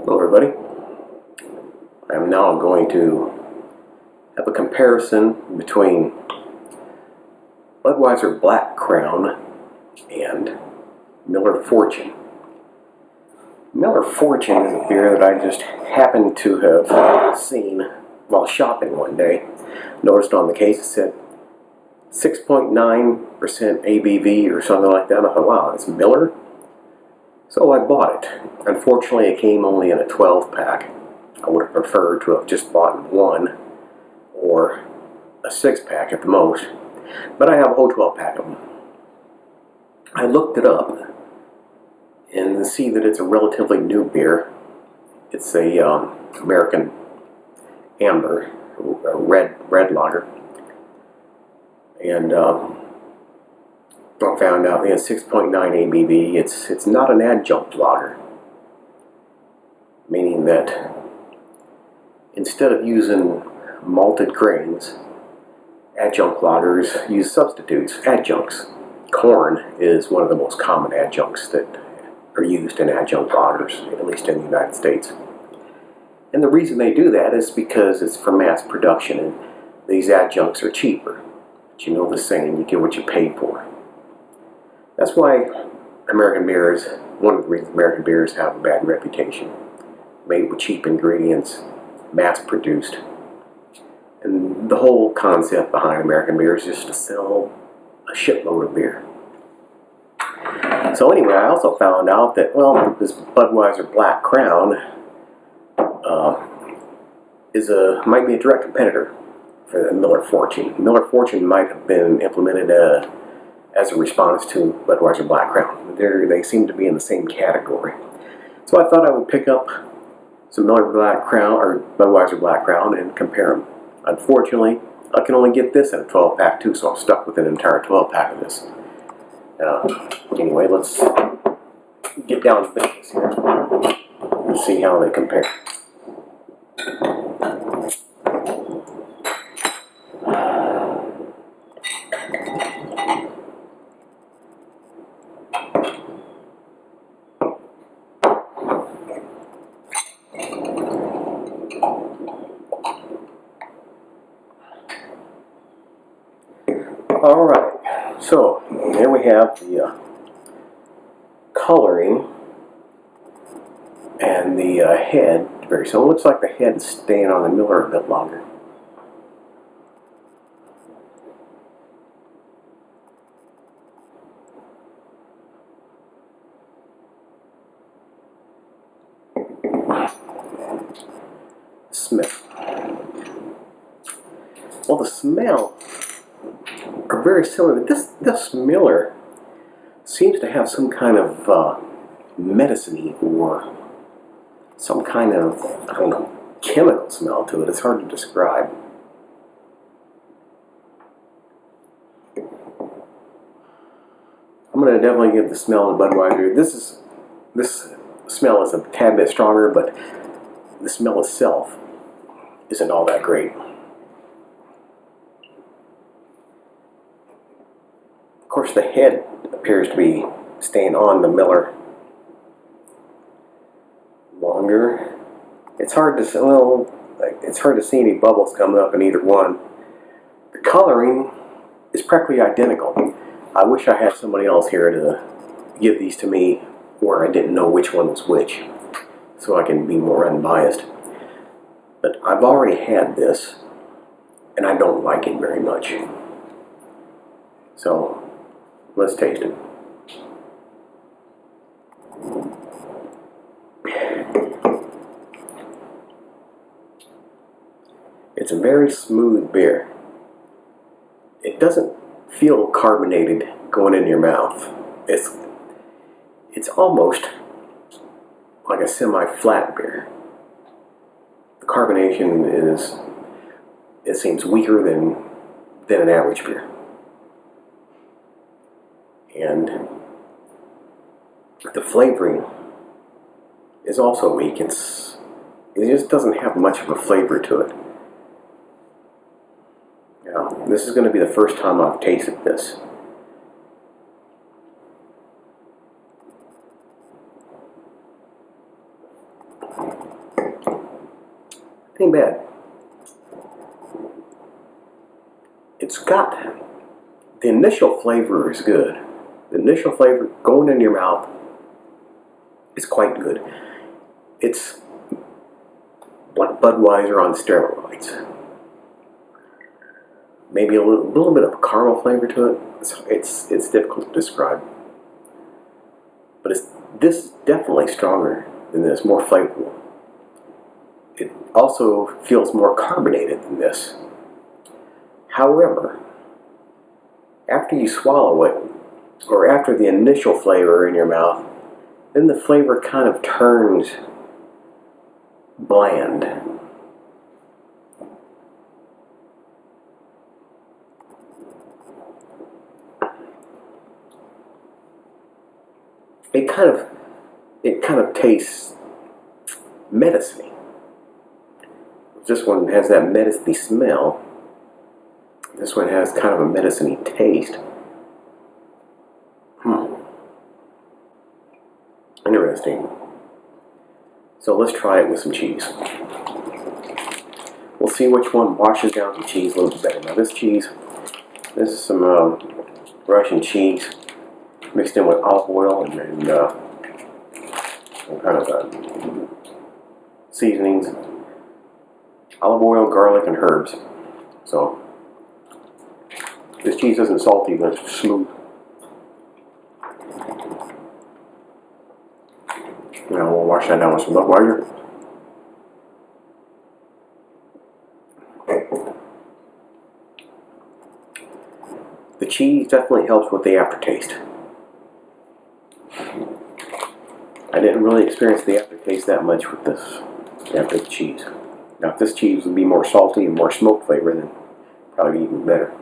Hello everybody. I'm now going to have a comparison between Budweiser Black Crown and Miller Fortune. Miller Fortune is a beer that I just happened to have seen while shopping one day. Noticed on the case it said 6.9% ABV or something like that. I thought, wow, it's Miller? So I bought it. Unfortunately, it came only in a 12-pack. I would have preferred to have just bought one or a 6-pack at the most. But I have a whole 12-pack of them. I looked it up and see that it's a relatively new beer. It's a American amber, a red lager. And I found out it has 6.9 ABV. It's not an adjunct lager, meaning that instead of using malted grains, adjunct lagers use substitutes, adjuncts. Corn is one of the most common adjuncts that are used in adjunct lagers, at least in the United States. And the reason they do that is because it's for mass production, and these adjuncts are cheaper. But you know the saying, you get what you pay for. That's why American beers, one of the reasons American beers have a bad reputation. Made with cheap ingredients, mass produced. And the whole concept behind American beer is just to sell a shitload of beer. So anyway, I also found out that, well, this Budweiser Black Crown might be a direct competitor for the Miller Fortune. Miller Fortune might have been implemented as a response to Budweiser Black Crown. They seem to be in the same category. So I thought I would pick up some Miller Black Crown or Budweiser Black Crown and compare them. Unfortunately, I can only get this in a 12-pack too, so I'm stuck with an entire 12-pack of this. Anyway, let's get down to business here and see how they compare. Alright, so here we have the coloring and the head. So it looks like the head is staying on the Miller a bit longer. Smell. Well, the smell are very similar. This Miller seems to have some kind of medicine-y or some kind of, I don't know, chemical smell to it. It's hard to describe. I'm going to definitely give the smell of Budweiser. This smell is a tad bit stronger, but the smell itself isn't all that great. Of course, the head appears to be staying on the Miller longer. It's hard to see any bubbles coming up in either one. The coloring is practically identical. I wish I had somebody else here to give these to me where I didn't know which one was which, so I can be more unbiased. But I've already had this, and I don't like it very much. So let's taste it. It's a very smooth beer. It doesn't feel carbonated going in your mouth. It's almost like a semi-flat beer. The carbonation it seems weaker than an average beer. And the flavoring is also weak. It just doesn't have much of a flavor to it. Now, this is going to be the first time I've tasted this. Ain't bad. It's got, the initial flavor is good. The initial flavor going in your mouth is quite good. It's like Budweiser on steroids. Maybe a little bit of a caramel flavor to it. It's difficult to describe. But this is definitely stronger than this, more flavorful. It also feels more carbonated than this. However, after you swallow it, or after the initial flavor in your mouth, then the flavor kind of turns bland. It kind of tastes medicine-y. This one has that medicine-y smell. This one has kind of a medicine-y taste. Interesting. So let's try it with some cheese. We'll see which one washes down some cheese a little bit better. Now this is some Russian cheese mixed in with olive oil and some kind of seasonings. Olive oil, garlic, and herbs. So this cheese isn't salty, but it's smooth. Now we'll wash that down with some Budweiser. The cheese definitely helps with the aftertaste. I didn't really experience the aftertaste that much with this after the cheese. Now if this cheese would be more salty and more smoke flavor, then probably even better.